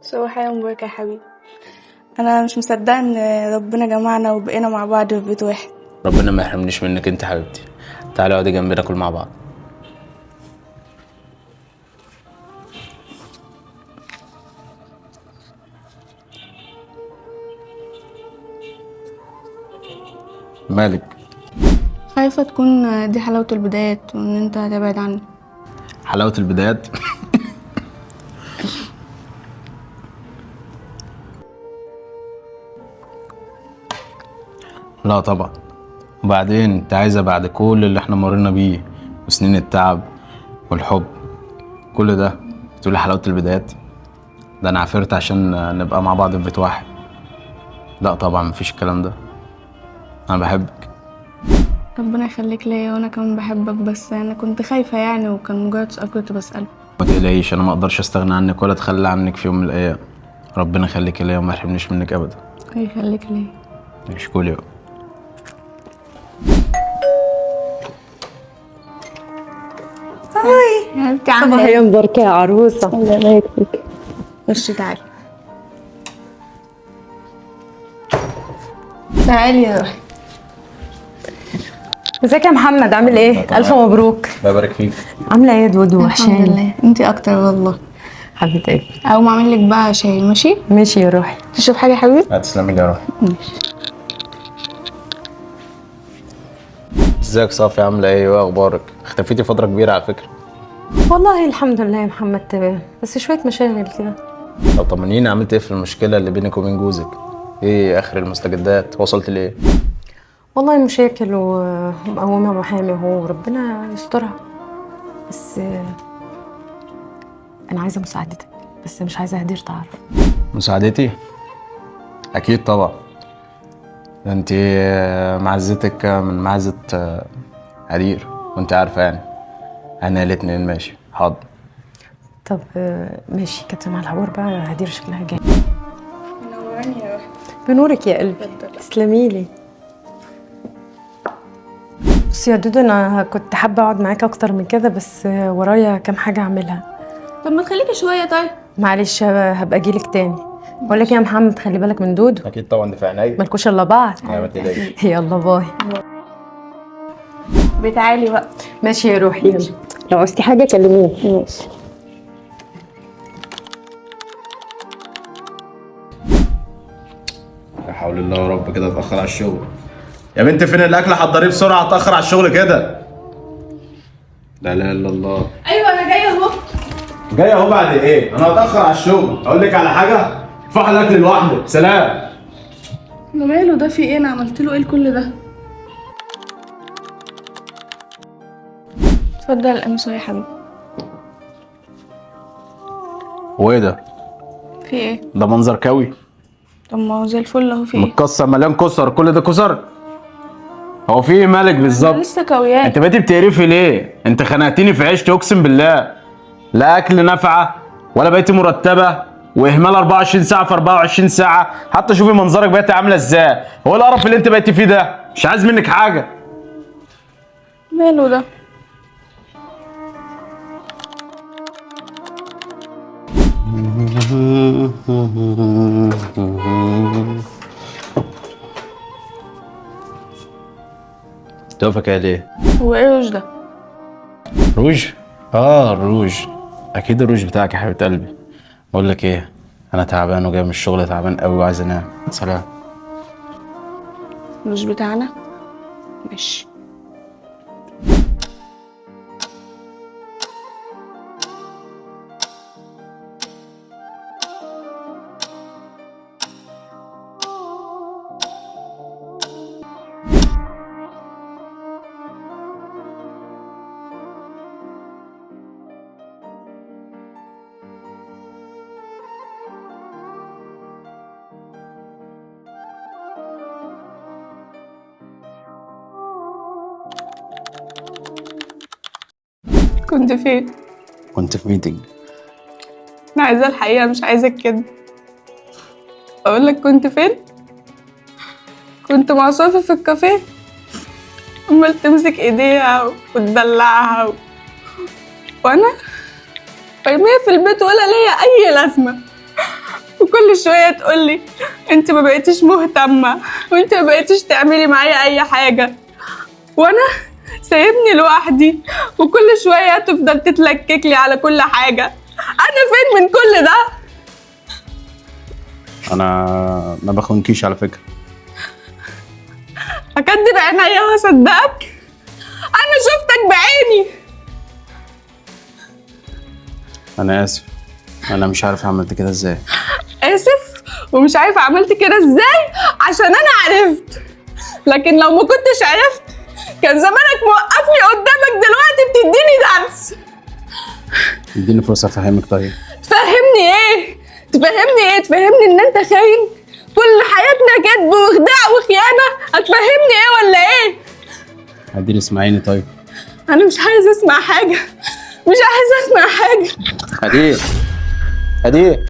صباح يوم مبارك يا حبيبي. انا مش مصدقه ان ربنا جمعنا وبقينا مع بعض في بيت واحد. ربنا ما يحرمنيش منك انت حبيبتي. تعالي اقعدي جنبي ناكل مع بعض. مالك؟ خايفه تكون دي حلاوه البدايات وان انت هتبعد عني. حلاوة البدايات؟ لا طبعا. وبعدين انت عايزة بعد كل اللي احنا مرينا بيه وسنين التعب والحب كل ده تقولي حلاوة البدايات؟ ده انا عافرت عشان نبقى مع بعض في بيت واحد. لا طبعا مفيش الكلام ده. انا بحبك. ربنا يخليك ليا وانا كمان بحبك، بس انا كنت خايفه يعني وكان مجرد سؤال كنت بساله. ما تقلقيش، انا ما اقدرش استغنى عنك ولا اتخلى عنك في يوم من الايام. ربنا يخليك ليا وما يحرمنيش منك ابدا. يخليك ليا. ماشي كولي بقى. هاي يا حبيبتي، عامله صباح ايه؟ مبارك يا عروسة. الله يبارك فيك. خشي تعالي. تعالي يا روحي. ازيك يا محمد، عامل ايه؟ ألف مبروك. الله يبارك فيك. عاملة ايه يا دودو؟ الحمد وحشاني. لله، انتي اكتر والله. حبيبة قلبي. اقوم اعمل لك بقى شاي، ماشي؟ ماشي يا روحي. تشرب حاجه يا حبيبي؟ تسلمي لي يا روحي. ماشي. ازيك صافي، عامله ايه واخبارك؟ اختفيتي فتره كبيره على فكره. والله الحمد لله يا محمد تمام، بس شوية مشاغل كده. طب طمنيني، عملت ايه في المشكله اللي بينك وبين جوزك؟ ايه اخر المستجدات؟ وصلت لايه؟ والله مشاكل ومقومة محامي اهو، ربنا يسترها. بس أنا عايزة مساعدتك، بس مش عايزة هدير تعرف. مساعدتي؟ اكيد طبعا. ده انت معزتك من معزه هدير، وانت عارفه يعني. انا الاتنين ماشي حاضر. طب ماشي، كابتن مع الحوار بقى، هدير شكلها جاي. منوراني يا روحي. بنورك يا قلبي. تسلميلي. بصي يا دودو، انا كنت حابه اقعد معاك اكتر من كده، بس ورايا كام حاجه اعملها. طب ما تخليكي شويه طيب. معلش هبقى اجيلك تاني. بقول لك يا محمد، خلي بالك من دودو، اكيد طبعا، دي في عينيا. مالكوش الا بعض. ما تقلقيش. يلا باي. بتعالي بقى. ماشي يا روحي، يلا لو عوزتي حاجه كلميني. ماشي. لا حول الله يا رب، كده اتاخر على الشغل. يا بنت فين الاكل؟ حضريه بسرعه، اتاخر على الشغل كده. لا اله الا الله. ايوه انا جايه اهو. جاي اهو بعد ايه؟ انا هتاخر على الشغل. اقول لك على حاجه، ارفع الاكل لوحدك. سلام. ده ماله؟ ده في ايه؟ انا عملت له ايه لكل ده؟ اتفضل القميص يا حبيبي. هو ايه ده؟ في ايه؟ ده منظر كوي. طب ما هو زي الفل اهو. في ايه؟ متكسر مليان كسر، كل ده كسر. هو في ايه مالك بالظبط؟ لسه كويان. انت بقيتي بتقرفي ليه؟ انت خنقتيني في عيشتي اقسم بالله. لا اكل نافعه ولا بقيتي مرتبه، واهمال 24 ساعه في 24 ساعه. حتى شوفي منظرك بقيتي عامله ازاي. هو القرف اللي انت بقيتي فيه ده؟ مش عايز منك حاجه. ماله ده؟ توفك يا ليه؟ هو ايه روج ده؟ روج؟ الروج. اكيد الروج بتاعك يا حبيبه قلبي. بقول لك ايه، انا تعبان وجاي من الشغل تعبان قوي وعايز انام. سلام. روج بتاعنا؟ ماشي. كنت فين؟ كنت في ميتنج. انا عايزه الحقيقه، مش عايزه الكذب. اقول لك كنت فين؟ كنت مع صافي في الكافيه، عمال تمسك ايديها وتدلعها وانا مرمية في البيت ولا ليا أي لازمة، وكل شوية تقولي انت ما بقيتيش مهتمة وانت ما بقيتيش تعملي معايا أي حاجة، وأنا سايبني لوحدي وكل شوية تفضل تتلككلي على كل حاجة. أنا فين من كل ده؟ انا ما بخونكيش على فكره. أكدب عينيا وأصدقك؟ أنا شفتك بعيني. انا اسف، انا مش عارف عملت كده ازاي. آسف ومش عارفة عملت كده ازاي عشان أنا عرفت، لكن لو ما كنتش عرفت كان زمانك موقفني قدامك دلوقتي بتديني درس. اديني فرصه افهمك. طيب تفهمني ايه؟ تفهمني ان انت خاين؟ كل حياتنا كذب وخداع وخيانة، هتفهمني ايه ولا ايه؟ اديني اسمعيني. طيب انا مش عايزة اسمع حاجة، مش عايزة اسمع حاجة. هديه